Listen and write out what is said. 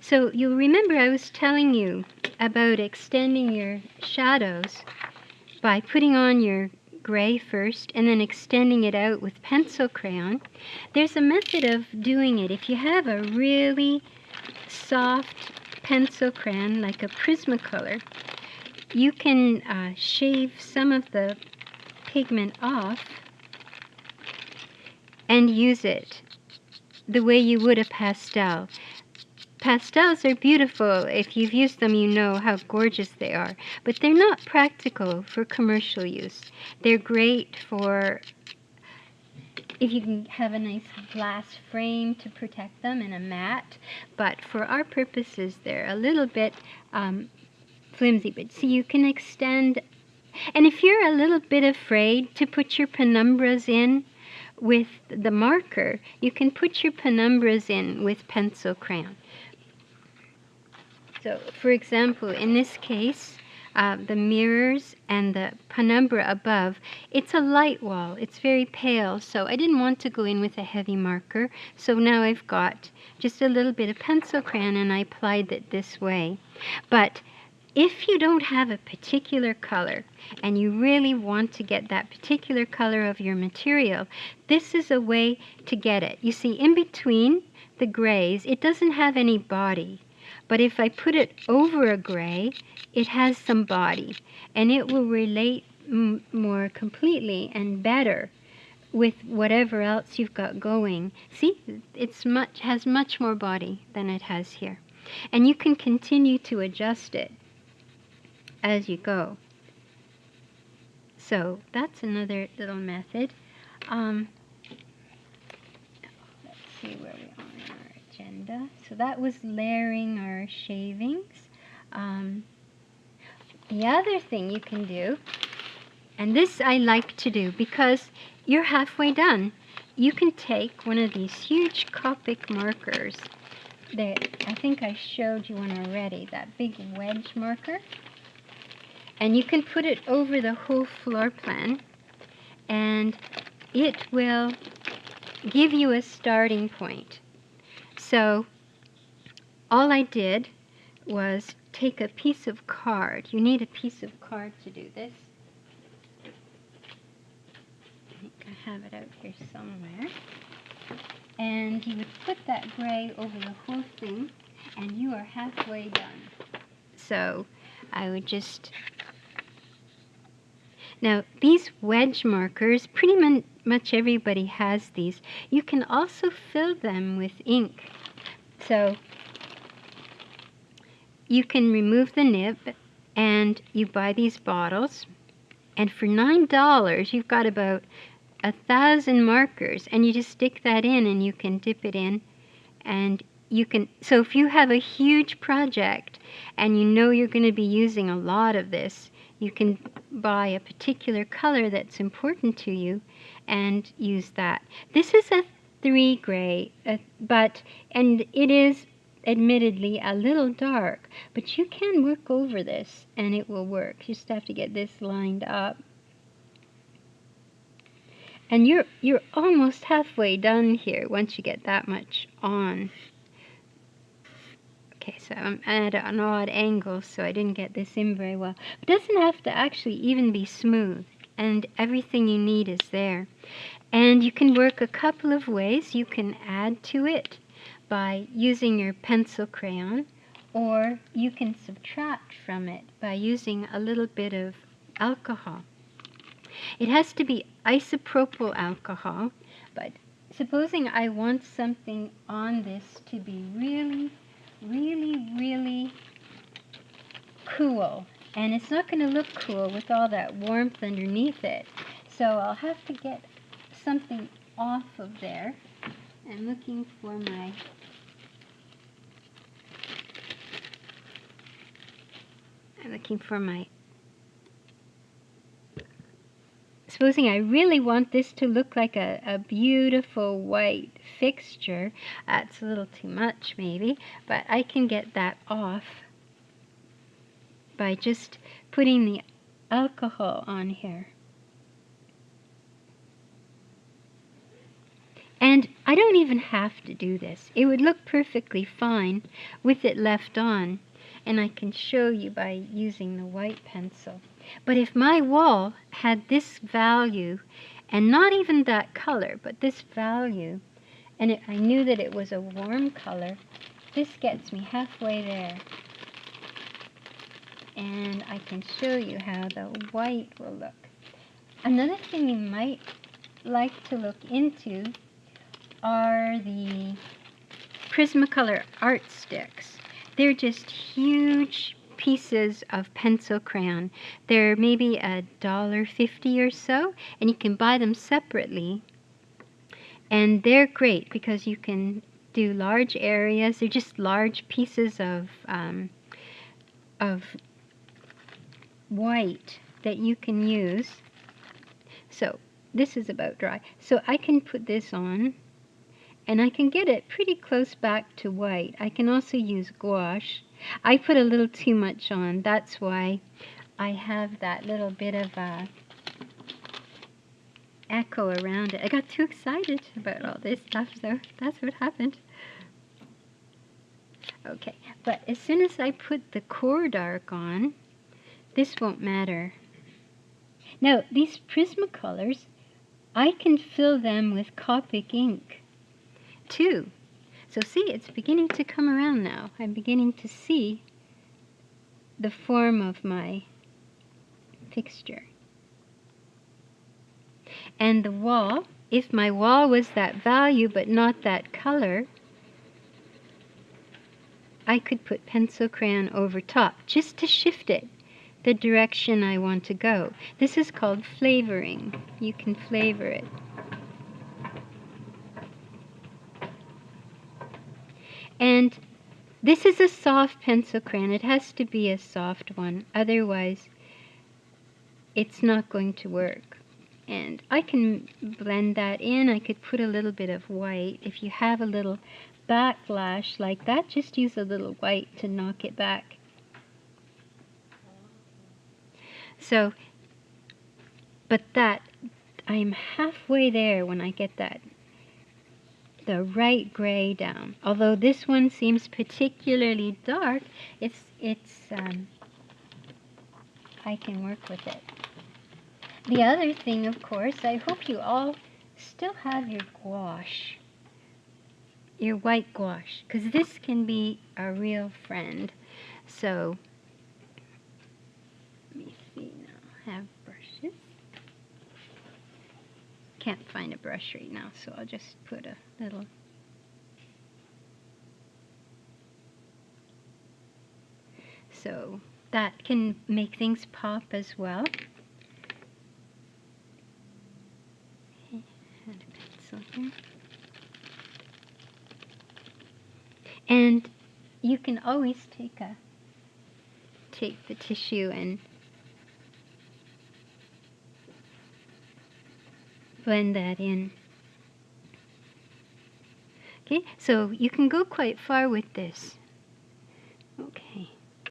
So you'll remember I was telling you about extending your shadows by putting on your gray first and then extending it out with pencil crayon. There's a method of doing it. If you have a really soft pencil crayon, like a Prismacolor, you can shave some of the pigment off and use it the way you would a pastel. Pastels are beautiful. If you've used them, you know how gorgeous they are. But they're not practical for commercial use. They're great for if you can have a nice glass frame to protect them and a mat. But for our purposes, they're a little bit flimsy. But see, you can extend. And if you're a little bit afraid to put your penumbras in with the marker, you can put your penumbras in with pencil crayon. So, for example, in this case, the mirrors and the penumbra above, it's a light wall. It's very pale, so I didn't want to go in with a heavy marker. So now I've got just a little bit of pencil crayon, and I applied it this way. But if you don't have a particular color and you really want to get that particular color of your material, this is a way to get it. You see, in between the grays, it doesn't have any body. But if I put it over a gray, it has some body, and it will relate more completely and better with whatever else you've got going. See, has much more body than it has here. And you can continue to adjust it as you go. So that's another little method. Let's see where we are on our agenda. So that was layering our shavings. The other thing you can do, and this I like to do because you're halfway done, you can take one of these huge Copic markers that I think I showed you one already, that big wedge marker, and you can put it over the whole floor plan, and it will give you a starting point. So all I did was take a piece of card. You need a piece of card to do this. I think I have it out here somewhere. And you would put that gray over the whole thing, and you are halfway done. So I would just... Now, these wedge markers, pretty much everybody has these. You can also fill them with ink. So you can remove the nib, and you buy these bottles, and for $9 you've got about 1,000 markers, and you just stick that in and you can dip it in, and you can, so if you have a huge project and you know you're going to be using a lot of this, you can buy a particular color that's important to you and use that. This is a 3 gray, and it is admittedly a little dark, but you can work over this and it will work. You just have to get this lined up. And you're almost halfway done here once you get that much on. Okay, so I'm at an odd angle, so I didn't get this in very well. It doesn't have to actually even be smooth, and everything you need is there. And you can work a couple of ways. You can add to it by using your pencil crayon, or you can subtract from it by using a little bit of alcohol. It has to be isopropyl alcohol, but supposing I want something on this to be really, really, really cool, and it's not going to look cool with all that warmth underneath it, so I'll have to get something off of there. I'm looking for my supposing I really want this to look like a beautiful white fixture. It's a little too much maybe, but I can get that off by just putting the alcohol on here. And I don't even have to do this. It would look perfectly fine with it left on. And I can show you by using the white pencil. But if my wall had this value, and not even that color, but this value, and I knew that it was a warm color, this gets me halfway there. And I can show you how the white will look. Another thing you might like to look into are the Prismacolor art sticks. They're just huge pieces of pencil crayon. They're maybe $1.50 or so, and you can buy them separately. And they're great because you can do large areas. They're just large pieces of white that you can use. So this is about dry. So I can put this on, and I can get it pretty close back to white. I can also use gouache. I put a little too much on. That's why I have that little bit of echo around it. I got too excited about all this stuff, so that's what happened. Okay, but as soon as I put the core dark on, this won't matter. Now, these Prismacolors, I can fill them with Copic ink too. So see, it's beginning to come around now. I'm beginning to see the form of my fixture. And the wall, if my wall was that value but not that color, I could put pencil crayon over top just to shift it the direction I want to go. This is called flavoring. You can flavor it. And this is a soft pencil crayon. It has to be a soft one, otherwise it's not going to work. And I can blend that in. I could put a little bit of white. If you have a little backlash like that, just use a little white to knock it back. So, but that, I'm halfway there when I get that, the right gray down. Although this one seems particularly dark, I can work with it. The other thing, of course, I hope you all still have your gouache, your white gouache, because this can be a real friend. So, let me see now. I have brushes. Can't find a brush right now, so I'll just put a little. So that can make things pop as well. Okay, add a pencil here. And you can always take the tissue and blend that in. Okay, so you can go quite far with this.